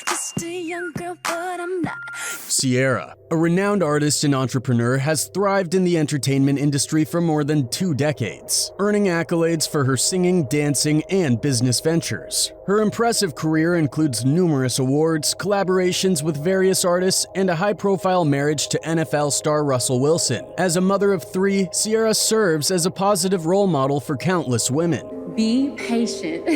just a young girl, but I'm not. Ciara, a renowned artist and entrepreneur, has thrived in the entertainment industry for more than 2 decades, earning accolades for her singing, dancing, and business ventures. Her impressive career includes numerous awards, collaborations with various artists, and a high-profile marriage to NFL star Russell Wilson. As a mother of 3, Ciara serves as a positive role model for countless women. Be patient.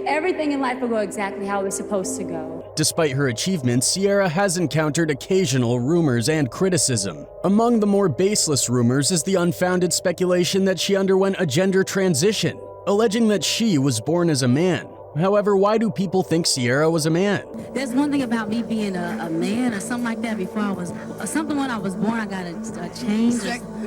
Everything in life will go exactly how it's supposed to go. Despite her achievements, Ciara has encountered occasional rumors and criticism. Among the more baseless rumors is the unfounded speculation that she underwent a gender transition, alleging that she was born as a man. However, why do people think Ciara was a man? There's one thing about me being a man or something like that before I was, something when I was born, I got a change,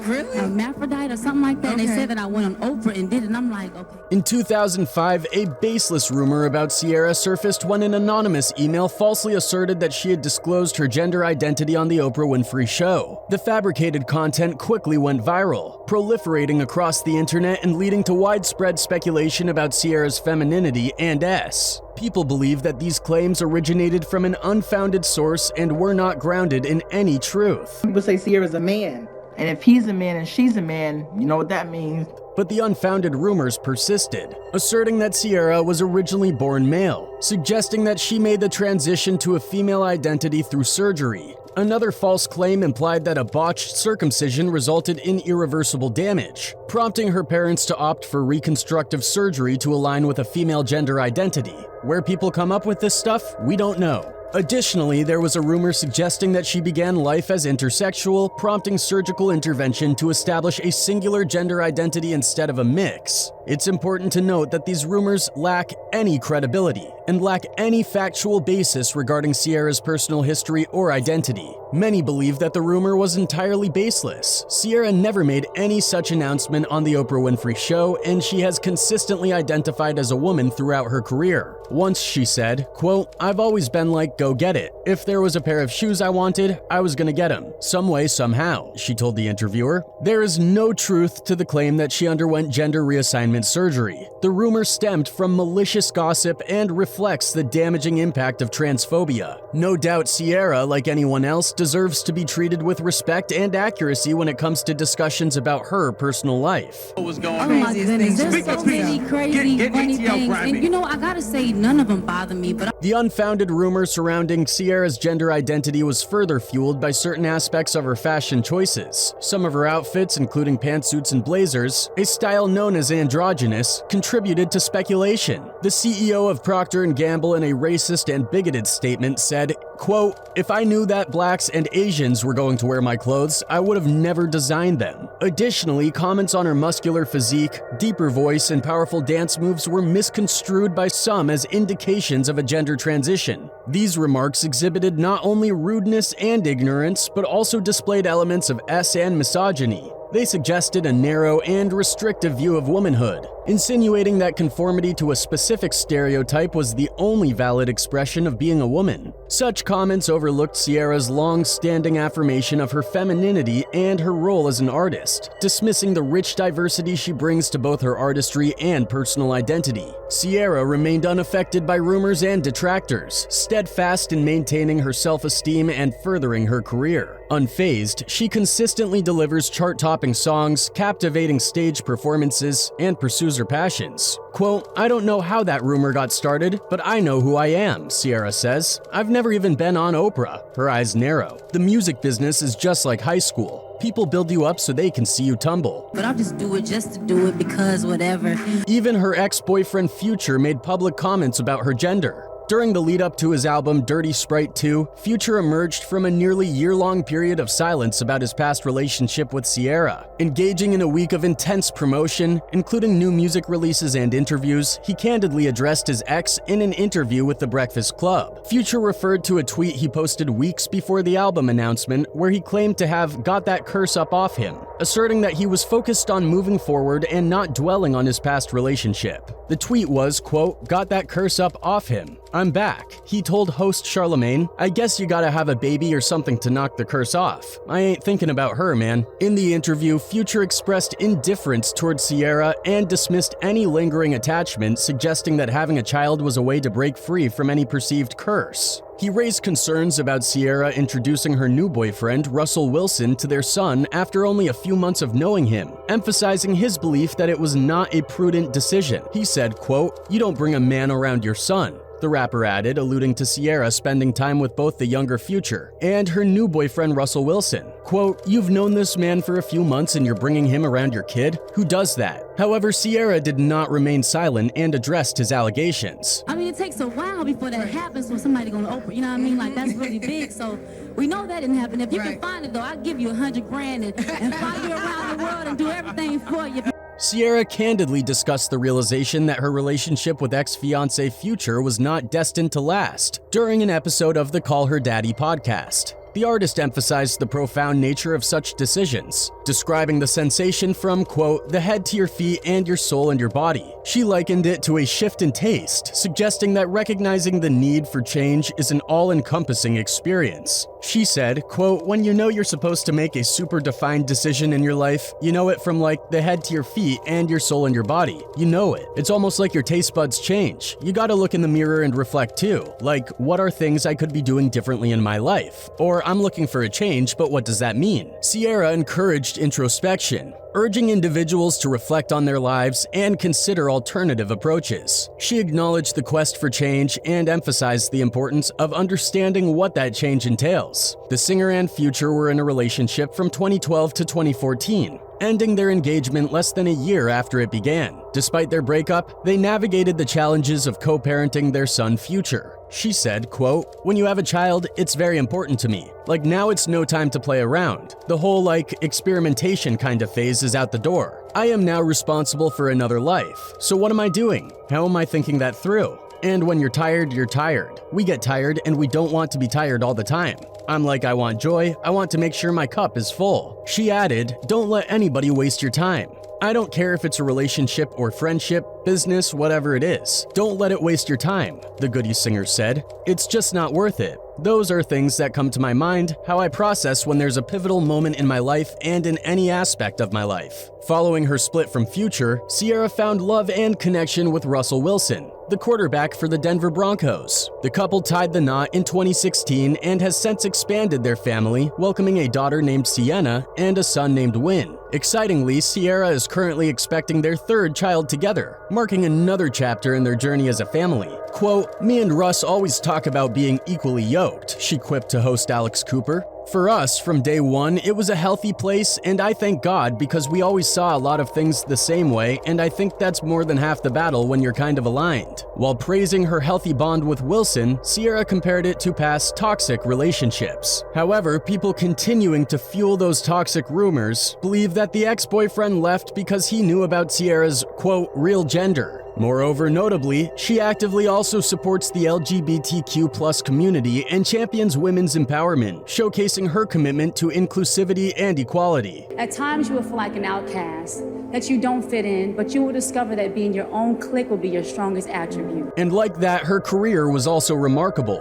really? a hermaphrodite or something like that. Okay. They said that I went on Oprah and did it, and I'm like, okay. In 2005, a baseless rumor about Ciara surfaced when an anonymous email falsely asserted that she had disclosed her gender identity on the Oprah Winfrey Show. The fabricated content quickly went viral, proliferating across the internet and leading to widespread speculation about Ciara's femininity and S. People believe that these claims originated from an unfounded source and were not grounded in any truth. People say Ciara's a man, and if he's a man and she's a man, you know what that means. But the unfounded rumors persisted, asserting that Ciara was originally born male, suggesting that she made the transition to a female identity through surgery. Another false claim implied that a botched circumcision resulted in irreversible damage, prompting her parents to opt for reconstructive surgery to align with a female gender identity. Where people come up with this stuff, we don't know. Additionally, there was a rumor suggesting that she began life as intersexual, prompting surgical intervention to establish a singular gender identity instead of a mix. It's important to note that these rumors lack any credibility and lack any factual basis regarding Ciara's personal history or identity. Many believe that the rumor was entirely baseless. Ciara never made any such announcement on the Oprah Winfrey Show, and she has consistently identified as a woman throughout her career. Once she said, quote, "I've always been like, go get it. If there was a pair of shoes I wanted, I was gonna get them. Some way, somehow," she told the interviewer. There is no truth to the claim that she underwent gender reassignment surgery. The rumor stemmed from malicious gossip and reflects the damaging impact of transphobia. No doubt Ciara, like anyone else, deserves to be treated with respect and accuracy when it comes to discussions about her personal life. Oh my goodness, there's so many crazy, funny things. And you know, I gotta say, none of them bother me, but The unfounded rumor surrounding Ciara's gender identity was further fueled by certain aspects of her fashion choices. Some of her outfits, including pantsuits and blazers, a style known as androgynous, contributed to speculation. The CEO of Procter & Gamble in a racist and bigoted statement said, quote, "If I knew that blacks and Asians were going to wear my clothes, I would have never designed them." Additionally, comments on her muscular physique, deeper voice, and powerful dance moves were misconstrued by some as indications of a gender transition. These remarks exhibited not only rudeness and ignorance, but also displayed elements of S and misogyny. They suggested a narrow and restrictive view of womanhood, insinuating that conformity to a specific stereotype was the only valid expression of being a woman. Such comments overlooked Ciara's long-standing affirmation of her femininity and her role as an artist, dismissing the rich diversity she brings to both her artistry and personal identity. Ciara remained unaffected by rumors and detractors, steadfast in maintaining her self-esteem and furthering her career. Unfazed, she consistently delivers chart-topping songs, captivating stage performances, and pursues her passions. Quote, "I don't know how that rumor got started, but I know who I am," Ciara says. "I've never even been on Oprah." Her eyes narrow. "The music business is just like high school. People build you up so they can see you tumble." I'll just do it just to do it because whatever. Even her ex-boyfriend Future made public comments about her gender. During the lead-up to his album Dirty Sprite 2, Future emerged from a nearly year-long period of silence about his past relationship with Ciara. Engaging in a week of intense promotion, including new music releases and interviews, he candidly addressed his ex in an interview with The Breakfast Club. Future referred to a tweet he posted weeks before the album announcement where he claimed to have got that curse up off him. asserting that he was focused on moving forward and not dwelling on his past relationship. The tweet was, quote, "Got that curse up off him. I'm back." He told host Charlemagne, "I guess you gotta have a baby or something to knock the curse off. I ain't thinking about her, man." In the interview, Future expressed indifference towards Ciara and dismissed any lingering attachment, suggesting that having a child was a way to break free from any perceived curse. He raised concerns about Ciara introducing her new boyfriend, Russell Wilson, to their son after only a few months of knowing him, emphasizing his belief that it was not a prudent decision. He said, quote, "You don't bring a man around your son," the rapper added, alluding to Ciara spending time with both the younger Future and her new boyfriend Russell Wilson. Quote, "You've known this man for a few months and you're bringing him around your kid? Who does that?" However, Ciara did not remain silent and addressed his allegations. I mean, it takes a while before that happens for somebody gonna open, you know what I mean? Like, that's really big, so we know that didn't happen. If you can find it, though, I'll give you $100,000 and fly you around the world and do everything for you. Ciara candidly discussed the realization that her relationship with ex-fiancé Future was not destined to last during an episode of the Call Her Daddy podcast. The artist emphasized the profound nature of such decisions, describing the sensation from, quote, "the head to your feet and your soul and your body." She likened it to a shift in taste, suggesting that recognizing the need for change is an all-encompassing experience. She said, quote, "When you know you're supposed to make a super defined decision in your life, you know it from like the head to your feet and your soul and your body. You know it. It's almost like your taste buds change. You gotta look in the mirror and reflect too. Like, what are things I could be doing differently in my life? Or I'm looking for a change, but what does that mean?" Ciara encouraged introspection, urging individuals to reflect on their lives and consider alternative approaches. She acknowledged the quest for change and emphasized the importance of understanding what that change entails. The singer and Future were in a relationship from 2012 to 2014, ending their engagement less than a year after it began. Despite their breakup, they navigated the challenges of co-parenting their son Future. She said, quote, "When you have a child, it's very important to me. Like now it's no time to play around. The whole like experimentation kind of phase is out the door. I am now responsible for another life. So what am I doing? How am I thinking that through? And when you're tired, you're tired. We get tired and we don't want to be tired all the time. I'm like, I want joy. I want to make sure my cup is full." She added, "Don't let anybody waste your time. I don't care if it's a relationship or friendship, business, whatever it is. Don't let it waste your time," the Goody singer said. "It's just not worth it. Those are things that come to my mind, how I process when there's a pivotal moment in my life and in any aspect of my life." Following her split from Future, Ciara found love and connection with Russell Wilson, the quarterback for the Denver Broncos. The couple tied the knot in 2016 and has since expanded their family, welcoming a daughter named Sienna and a son named Wynn. Excitingly, Ciara is currently expecting their third child together, marking another chapter in their journey as a family. Quote, "Me and Russ always talk about being equally yoked," she quipped to host Alex Cooper. "For us, from day one, it was a healthy place, and I thank God because we always saw a lot of things the same way, and I think that's more than half the battle when you're kind of aligned." While praising her healthy bond with Wilson, Ciara compared it to past toxic relationships. However, people continuing to fuel those toxic rumors believe that the ex-boyfriend left because he knew about Ciara's, quote, "real gender." Moreover, notably, she actively also supports the LGBTQ+ community and champions women's empowerment, showcasing her commitment to inclusivity and equality. At times you will feel like an outcast, that you don't fit in, but you will discover that being your own clique will be your strongest attribute. And like that, her career was also remarkable.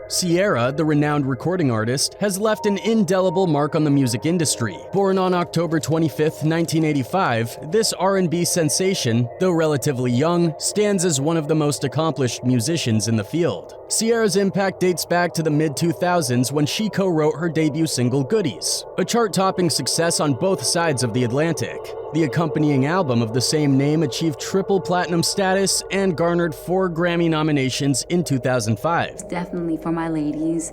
Ciara, the renowned recording artist, has left an indelible mark on the music industry. Born on October 25, 1985, this R&B sensation, though relatively young, stands as one of the most accomplished musicians in the field. Ciara's impact dates back to the mid-2000s when she co-wrote her debut single Goodies, a chart-topping success on both sides of the Atlantic. The accompanying album of the same name achieved triple platinum status and garnered 4 Grammy nominations in 2005. It's definitely for my ladies.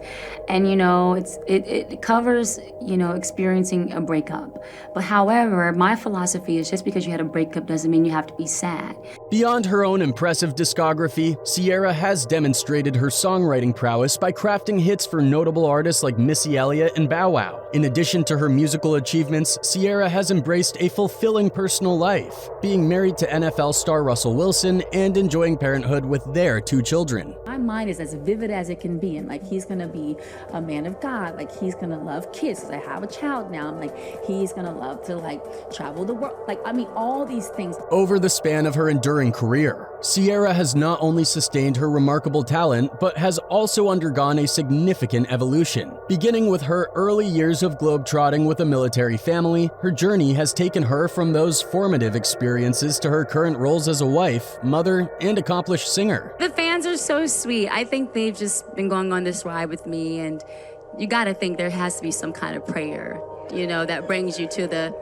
And you know, it covers, you know, experiencing a breakup. But however, my philosophy is just because you had a breakup doesn't mean you have to be sad. Beyond her own impressive discography, Ciara has demonstrated her songwriting prowess by crafting hits for notable artists like Missy Elliott and Bow Wow. In addition to her musical achievements, Ciara has embraced a fulfilling personal life, being married to NFL star Russell Wilson and enjoying parenthood with their 2 children. My mind is as vivid as it can be. And like, he's going to be a man of God. Like, he's going to love kids. 'Cause I have a child now. I'm like, he's going to love to like travel the world. Like, I mean, all these things. Over the span of her enduring career, Ciara has not only sustained her remarkable talent, but has also undergone a significant evolution. Beginning with her early years of globetrotting with a military family, her journey has taken her from those formative experiences to her current roles as a wife, mother, and accomplished singer. The fans are so sweet. I think they've just been going on this ride with me, and you gotta think there has to be some kind of prayer, that brings you to the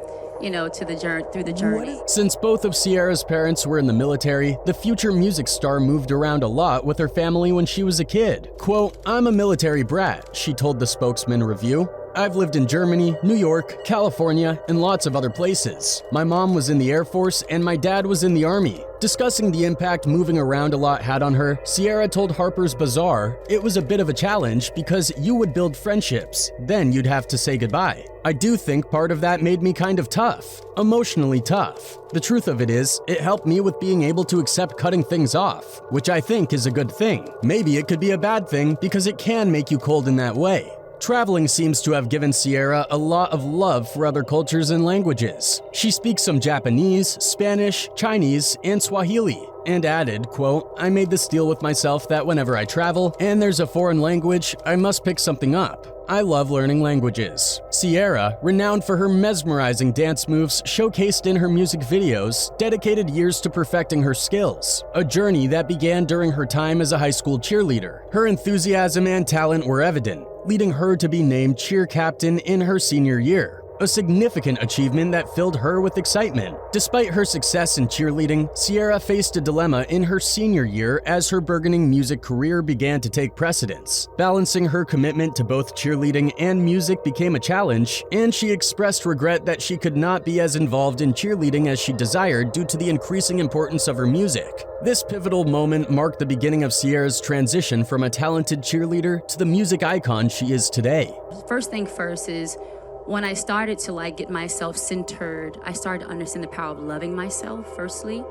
journey, through the journey. Since both of Ciara's parents were in the military, the future music star moved around a lot with her family when she was a kid. Quote, "I'm a military brat," she told the Spokesman Review. "I've lived in Germany, New York, California, and lots of other places. My mom was in the Air Force and my dad was in the Army." Discussing the impact moving around a lot had on her, Ciara told Harper's Bazaar, "It was a bit of a challenge because you would build friendships, then you'd have to say goodbye. I do think part of that made me kind of tough, emotionally tough. The truth of it is, it helped me with being able to accept cutting things off, which I think is a good thing. Maybe it could be a bad thing because it can make you cold in that way." Traveling seems to have given Ciara a lot of love for other cultures and languages. She speaks some Japanese, Spanish, Chinese, and Swahili, and added, quote, "I made this deal with myself that whenever I travel and there's a foreign language, I must pick something up. I love learning languages." Ciara, renowned for her mesmerizing dance moves showcased in her music videos, dedicated years to perfecting her skills, a journey that began during her time as a high school cheerleader. Her enthusiasm and talent were evident, leading her to be named cheer captain in her senior year, a significant achievement that filled her with excitement. Despite her success in cheerleading, Ciara faced a dilemma in her senior year as her burgeoning music career began to take precedence. Balancing her commitment to both cheerleading and music became a challenge, and she expressed regret that she could not be as involved in cheerleading as she desired due to the increasing importance of her music. This pivotal moment marked the beginning of Ciara's transition from a talented cheerleader to the music icon she is today. First thing first is, when I started to get myself centered, I started to understand the power of loving myself, firstly.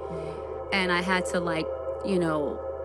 And I had to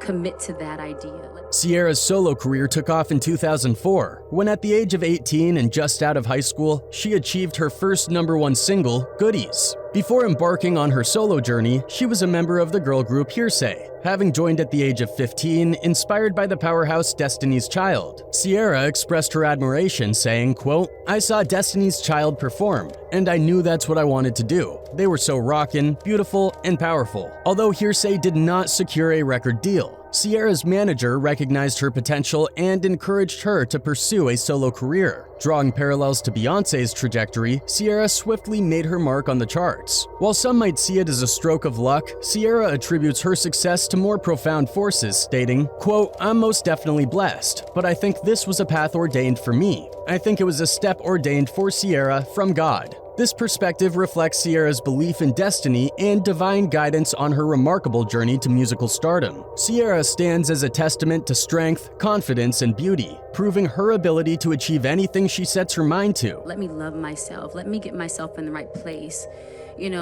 commit to that idea. Ciara's solo career took off in 2004, when at the age of 18 and just out of high school, she achieved her first #1 single, Goodies. Before embarking on her solo journey, she was a member of the girl group Hearsay, having joined at the age of 15, inspired by the powerhouse Destiny's Child. Ciara expressed her admiration, saying, quote, "I saw Destiny's Child perform, and I knew that's what I wanted to do. They were so rockin', beautiful, and powerful." Although Hearsay did not secure a record deal, Ciara's manager recognized her potential and encouraged her to pursue a solo career. Drawing parallels to Beyoncé's trajectory, Ciara swiftly made her mark on the charts. While some might see it as a stroke of luck, Ciara attributes her success to more profound forces, stating, quote, "I'm most definitely blessed, but I think this was a path ordained for me. I think it was a step ordained for Ciara from God." This perspective reflects Ciara's belief in destiny and divine guidance on her remarkable journey to musical stardom. Ciara stands as a testament to strength, confidence, and beauty, proving her ability to achieve anything she sets her mind to. Let me love myself. Let me get myself in the right place,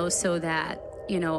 so that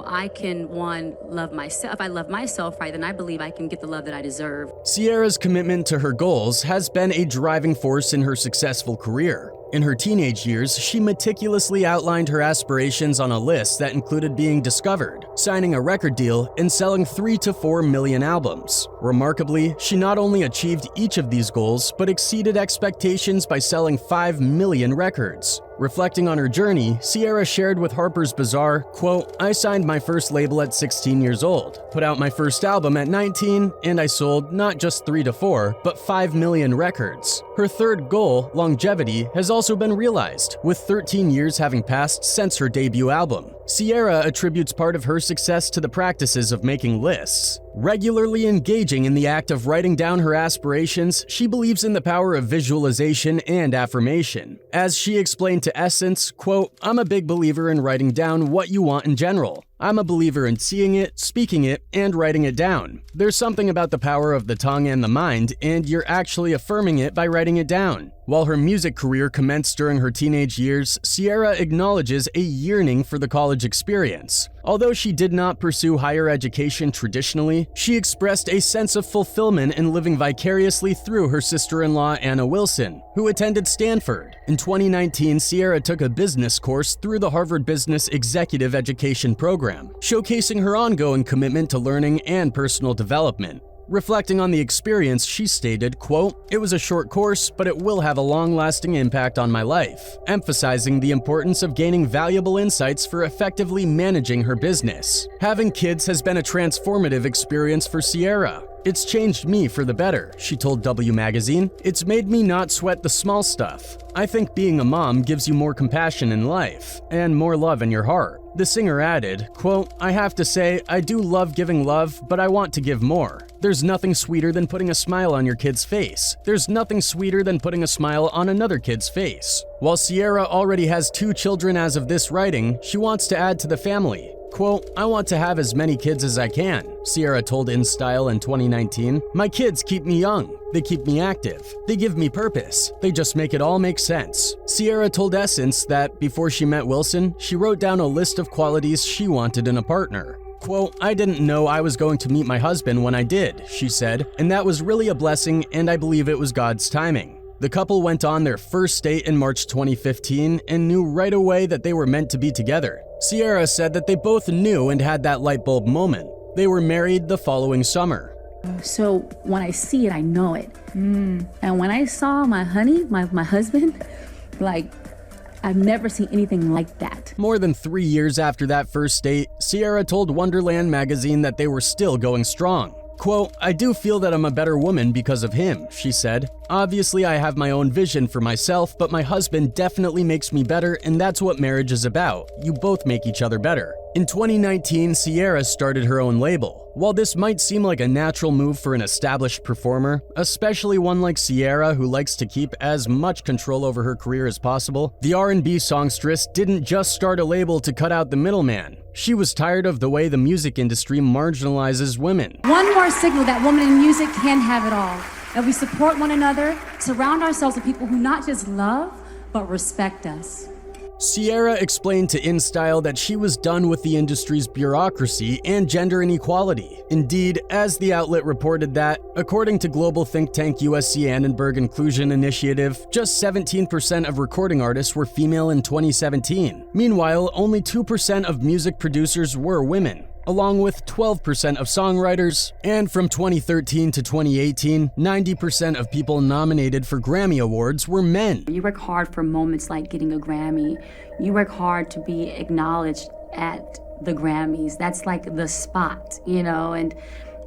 I can, love myself. If I love myself right, then I believe I can get the love that I deserve. Ciara's commitment to her goals has been a driving force in her successful career. In her teenage years, she meticulously outlined her aspirations on a list that included being discovered, signing a record deal, and selling 3 to 4 million albums. Remarkably, she not only achieved each of these goals, but exceeded expectations by selling 5 million records. Reflecting on her journey, Ciara shared with Harper's Bazaar, quote, "I signed my first label at 16 years old, put out my first album at 19, and I sold not just 3 to 4, but 5 million records." Her third goal, longevity, has also been realized, with 13 years having passed since her debut album. Ciara attributes part of her success to the practices of making lists. Regularly engaging in the act of writing down her aspirations, she believes in the power of visualization and affirmation. As she explained to Essence, quote, "I'm a big believer in writing down what you want in general. I'm a believer in seeing it, speaking it, and writing it down. There's something about the power of the tongue and the mind, and you're actually affirming it by writing it down. While her music career commenced during her teenage years, Ciara acknowledges a yearning for the college experience. Although she did not pursue higher education traditionally, she expressed a sense of fulfillment in living vicariously through her sister-in-law Anna Wilson, who attended Stanford. In 2019, Ciara took a business course through the Harvard Business Executive Education Program, showcasing her ongoing commitment to learning and personal development. Reflecting on the experience, she stated, quote, "It was a short course, but it will have a long-lasting impact on my life," emphasizing the importance of gaining valuable insights for effectively managing her business. Having kids has been a transformative experience for Ciara. "It's changed me for the better," she told W Magazine. "It's made me not sweat the small stuff. I think being a mom gives you more compassion in life and more love in your heart." The singer added, quote, "I have to say, I do love giving love, but I want to give more. There's nothing sweeter than putting a smile on your kid's face. There's nothing sweeter than putting a smile on another kid's face." While Ciara already has 2 children as of this writing, she wants to add to the family. Quote, "I want to have as many kids as I can," Ciara told InStyle in 2019. "My kids keep me young. They keep me active. They give me purpose. They just make it all make sense." Ciara told Essence that before she met Wilson, she wrote down a list of qualities she wanted in a partner. Quote, "I didn't know I was going to meet my husband when I did," she said, "and that was really a blessing, and I believe it was God's timing." The couple went on their first date in March 2015 and knew right away that they were meant to be together. Ciara said that they both knew and had that light bulb moment. They were married the following summer. So when I see it, I know it. And when I saw my honey, my husband, like, I've never seen anything like that. More than 3 years after that first date, Ciara told Wonderland magazine that they were still going strong. Quote, "I do feel that I'm a better woman because of him," she said. "Obviously, I have my own vision for myself, but my husband definitely makes me better, and that's what marriage is about. You both make each other better." In 2019, Ciara started her own label. While this might seem like a natural move for an established performer, especially one like Ciara who likes to keep as much control over her career as possible, the R&B songstress didn't just start a label to cut out the middleman. She was tired of the way the music industry marginalizes women. One more signal that women in music can have it all. That we support one another, surround ourselves with people who not just love, but respect us. Ciara explained to InStyle that she was done with the industry's bureaucracy and gender inequality. Indeed, as the outlet reported that, according to global think tank USC Annenberg Inclusion Initiative, just 17% of recording artists were female in 2017. Meanwhile, only 2% of music producers were women, along with 12% of songwriters, and from 2013 to 2018, 90% of people nominated for Grammy Awards were men. You work hard for moments like getting a Grammy. You work hard to be acknowledged at the Grammys. That's like the spot, and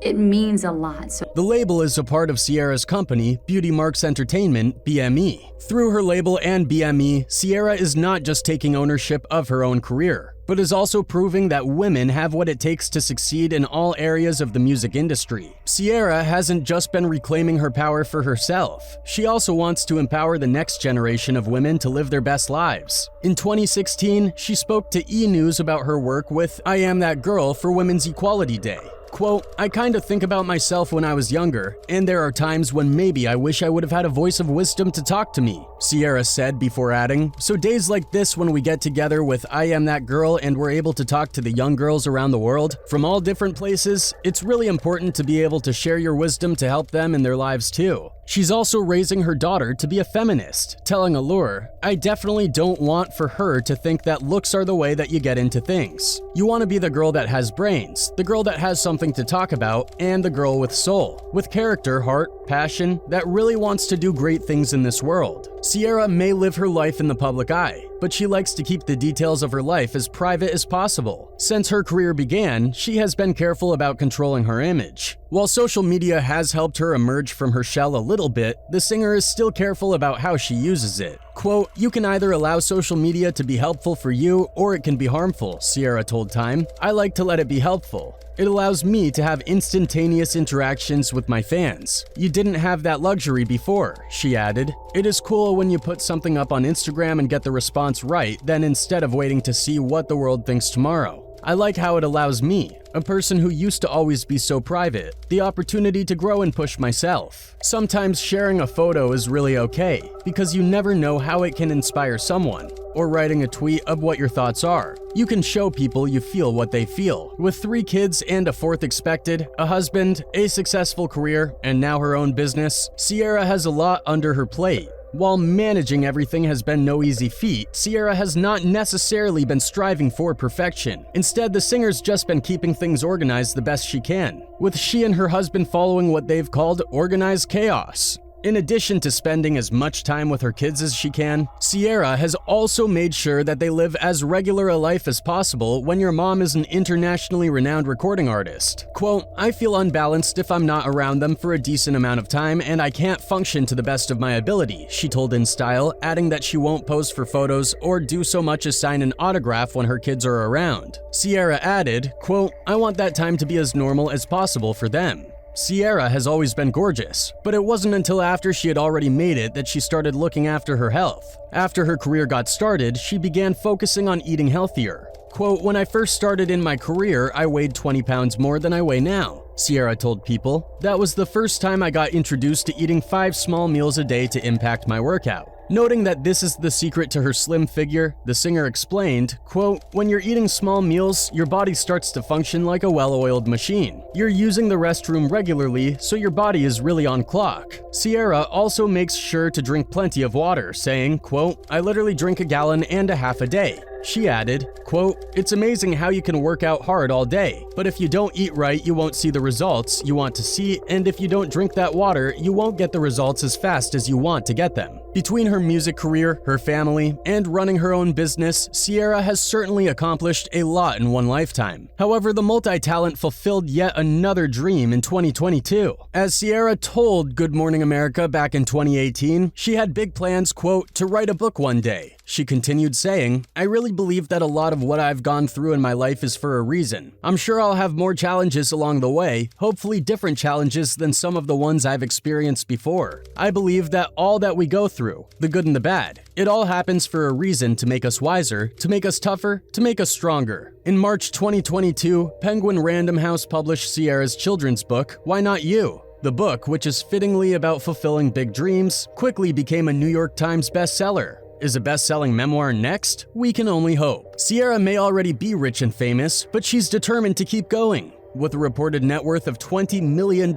it means a lot. So the label is a part of Ciara's company, Beauty Marks Entertainment, BME. Through her label and BME, Ciara is not just taking ownership of her own career, but is also proving that women have what it takes to succeed in all areas of the music industry. Ciara hasn't just been reclaiming her power for herself. She also wants to empower the next generation of women to live their best lives. In 2016, she spoke to E! News about her work with I Am That Girl for Women's Equality Day. Quote, "I kind of think about myself when I was younger, and there are times when maybe I wish I would have had a voice of wisdom to talk to me," Ciara said before adding, "So days like this when we get together with I Am That Girl and we're able to talk to the young girls around the world from all different places, it's really important to be able to share your wisdom to help them in their lives too." She's also raising her daughter to be a feminist, telling Allure, "I definitely don't want for her to think that looks are the way that you get into things. You want to be the girl that has brains, the girl that has something to talk about, and the girl with soul, with character, heart, passion, that really wants to do great things in this world." Ciara may live her life in the public eye, but she likes to keep the details of her life as private as possible. Since her career began, she has been careful about controlling her image. While social media has helped her emerge from her shell a little bit, the singer is still careful about how she uses it. Quote, "You can either allow social media to be helpful for you or it can be harmful," Ciara told Time. "I like to let it be helpful. It allows me to have instantaneous interactions with my fans. You didn't have that luxury before," she added. "It is cool when you put something up on Instagram and get the response right, then instead of waiting to see what the world thinks tomorrow." I like how it allows me, a person who used to always be so private, the opportunity to grow and push myself. Sometimes sharing a photo is really okay, because you never know how it can inspire someone. Or writing a tweet of what your thoughts are. You can show people you feel what they feel. With 3 kids and a 4th expected, a husband, a successful career, and now her own business, Ciara has a lot under her plate. While managing everything has been no easy feat, Ciara has not necessarily been striving for perfection. Instead, the singer's just been keeping things organized the best she can, with she and her husband following what they've called organized chaos. In addition to spending as much time with her kids as she can, Ciara has also made sure that they live as regular a life as possible when your mom is an internationally renowned recording artist. Quote, "I feel unbalanced if I'm not around them for a decent amount of time and I can't function to the best of my ability," she told InStyle, adding that she won't pose for photos or do so much as sign an autograph when her kids are around. Ciara added, quote, "I want that time to be as normal as possible for them." Ciara has always been gorgeous, but it wasn't until after she had already made it that she started looking after her health. After her career got started, she began focusing on eating healthier. Quote, "When I first started in my career, I weighed 20 pounds more than I weigh now," Ciara told People. "That was the first time I got introduced to eating 5 small meals a day to impact my workout." Noting that this is the secret to her slim figure, the singer explained, quote, "When you're eating small meals, your body starts to function like a well-oiled machine. You're using the restroom regularly, so your body is really on clock." Ciara also makes sure to drink plenty of water, saying, quote, "I literally drink 1.5 gallons a day." She added, quote, "It's amazing how you can work out hard all day, but if you don't eat right, you won't see the results you want to see, and if you don't drink that water, you won't get the results as fast as you want to get them." Between her music career, her family, and running her own business, Ciara has certainly accomplished a lot in one lifetime. However, the multi-talent fulfilled yet another dream in 2022. As Ciara told Good Morning America back in 2018, she had big plans, quote, "to write a book one day." She continued saying, "I really believe that a lot of what I've gone through in my life is for a reason. I'm sure I'll have more challenges along the way, hopefully different challenges than some of the ones I've experienced before. I believe that all that we go through, the good and the bad, it all happens for a reason to make us wiser, to make us tougher, to make us stronger." In March 2022, Penguin Random House published Ciara's children's book, Why Not You? The book, which is fittingly about fulfilling big dreams, quickly became a New York Times bestseller. Is a best-selling memoir next? We can only hope. Ciara may already be rich and famous, but she's determined to keep going. With a reported net worth of $20 million,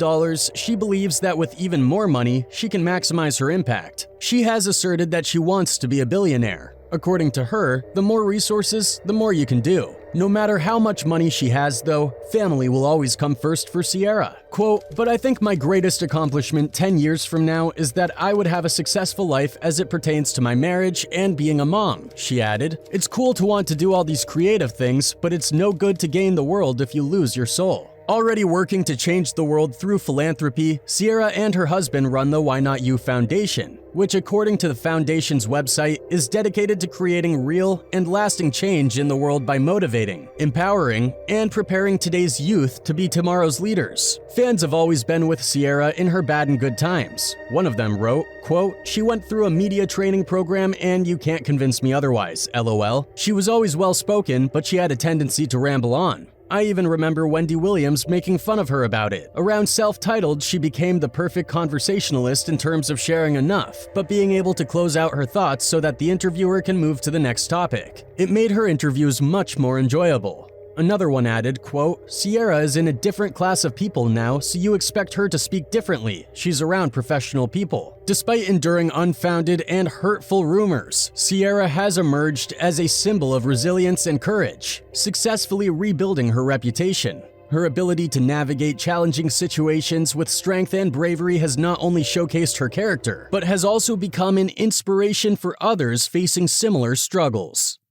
she believes that with even more money, she can maximize her impact. She has asserted that she wants to be a billionaire. According to her, the more resources, the more you can do. No matter how much money she has, though, family will always come first for Ciara. Quote, "But I think my greatest accomplishment 10 years from now is that I would have a successful life as it pertains to my marriage and being a mom," she added. "It's cool to want to do all these creative things, but it's no good to gain the world if you lose your soul." Already working to change the world through philanthropy, Ciara and her husband run the Why Not You Foundation, which according to the foundation's website is dedicated to creating real and lasting change in the world by motivating, empowering, and preparing today's youth to be tomorrow's leaders. Fans have always been with Ciara in her bad and good times. One of them wrote, quote, "She went through a media training program and you can't convince me otherwise, LOL. She was always well-spoken, but she had a tendency to ramble on. I even remember Wendy Williams making fun of her about it. Around Self-Titled, she became the perfect conversationalist in terms of sharing enough, but being able to close out her thoughts so that the interviewer can move to the next topic. It made her interviews much more enjoyable." Another one added, quote, "Ciara is in a different class of people now, so you expect her to speak differently. She's around professional people." Despite enduring unfounded and hurtful rumors, Ciara has emerged as a symbol of resilience and courage, successfully rebuilding her reputation. Her ability to navigate challenging situations with strength and bravery has not only showcased her character, but has also become an inspiration for others facing similar struggles.